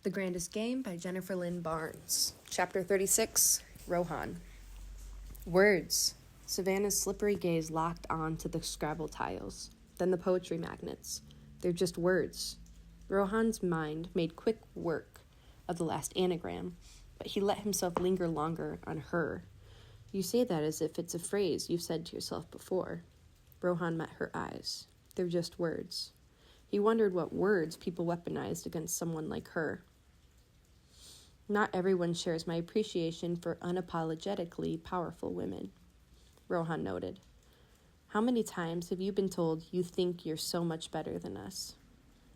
The Grandest Game by Jennifer Lynn Barnes. Chapter 36, Rohan. Words. Savannah's slippery gaze locked on to the Scrabble tiles, then the poetry magnets. They're just words. Rohan's mind made quick work of the last anagram, but he let himself linger longer on her. You say that as if it's a phrase you've said to yourself before. Rohan met her eyes. They're just words. He wondered what words people weaponized against someone like her. Not everyone shares my appreciation for unapologetically powerful women, Rohan noted. How many times have you been told you think you're so much better than us?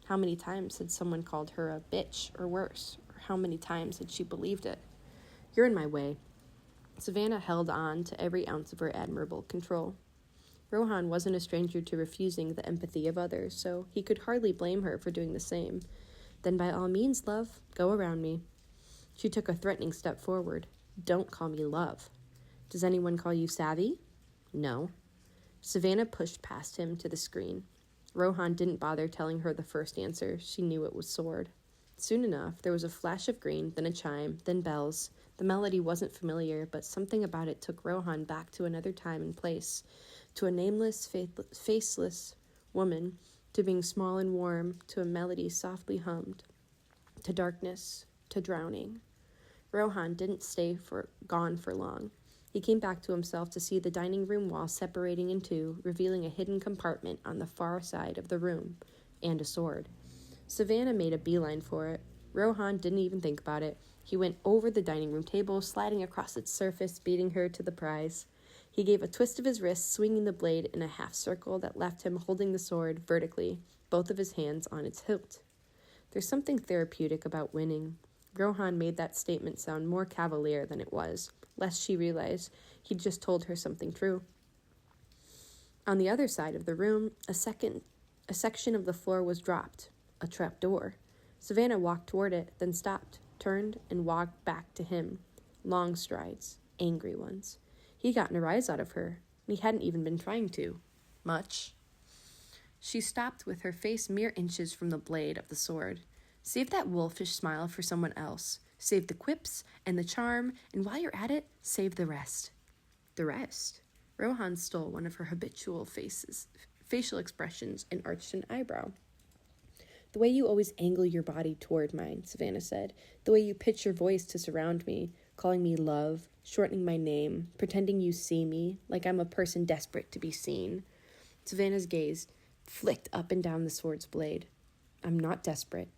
How many times had someone called her a bitch or worse? Or how many times had she believed it? You're in my way. Savannah held on to every ounce of her admirable control. Rohan wasn't a stranger to refusing the empathy of others, so he could hardly blame her for doing the same. Then by all means, love, go around me. She took a threatening step forward. Don't call me love. Does anyone call you savvy? No. Savannah pushed past him to the screen. Rohan didn't bother telling her the first answer. She knew it was sword. Soon enough, there was a flash of green, then a chime, then bells. The melody wasn't familiar, but something about it took Rohan back to another time and place, to a nameless, faceless woman, to being small and warm, to a melody softly hummed, to darkness, to drowning. Rohan didn't stay gone for long. He came back to himself to see the dining room wall separating in two, revealing a hidden compartment on the far side of the room, and a sword. Savannah made a beeline for it. Rohan didn't even think about it. He went over the dining room table, sliding across its surface, beating her to the prize. He gave a twist of his wrist, swinging the blade in a half circle that left him holding the sword vertically, both of his hands on its hilt. There's something therapeutic about winning. Rohan made that statement sound more cavalier than it was, lest she realized he'd just told her something true. On the other side of the room, a section of the floor was dropped, a trap door. Savannah walked toward it, then stopped, turned, and walked back to him. Long strides, angry ones. He'd gotten a rise out of her, and he hadn't even been trying to. Much. She stopped with her face mere inches from the blade of the sword. Save that wolfish smile for someone else. Save the quips and the charm, and while you're at it, save the rest. The rest? Rohan stole one of her habitual facial expressions, and arched an eyebrow. The way you always angle your body toward mine, Savannah said. The way you pitch your voice to surround me, calling me love, shortening my name, pretending you see me, like I'm a person desperate to be seen. Savannah's gaze flicked up and down the sword's blade. I'm not desperate.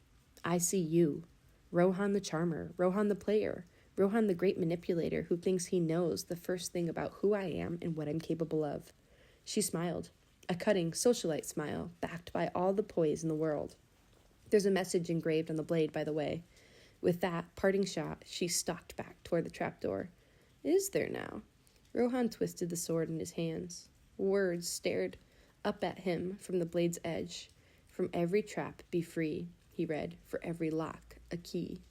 I see you. Rohan the charmer, Rohan the player, Rohan the great manipulator who thinks he knows the first thing about who I am and what I'm capable of. She smiled, a cutting socialite smile, backed by all the poise in the world. There's a message engraved on the blade, by the way. With that parting shot, she stalked back toward the trapdoor. Is there now? Rohan twisted the sword in his hands. Words stared up at him from the blade's edge. From every trap be free, he read, for every lock a key.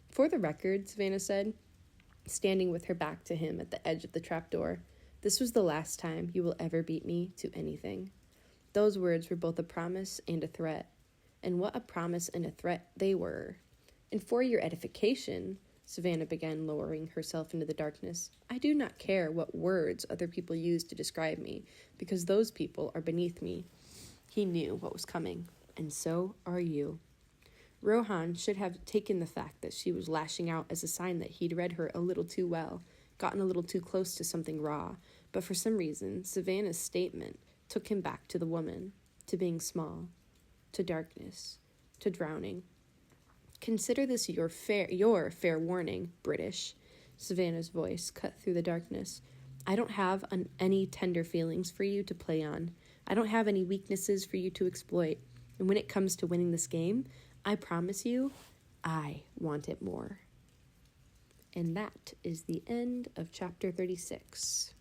For the record, Savannah said, standing with her back to him at the edge of the trapdoor, this was the last time you will ever beat me to anything. Those words were both a promise and a threat. And what a promise and a threat they were. And for your edification, Savannah began lowering herself into the darkness, I do not care what words other people use to describe me, because those people are beneath me. He knew what was coming, and so are you. Rohan should have taken the fact that she was lashing out as a sign that he'd read her a little too well, gotten a little too close to something raw, but for some reason, Savannah's statement took him back to the woman, to being small, to darkness, to drowning. Consider this your fair warning, British. Savannah's voice cut through the darkness. I don't have any tender feelings for you to play on. I don't have any weaknesses for you to exploit. And when it comes to winning this game, I promise you, I want it more. And that is the end of chapter 36.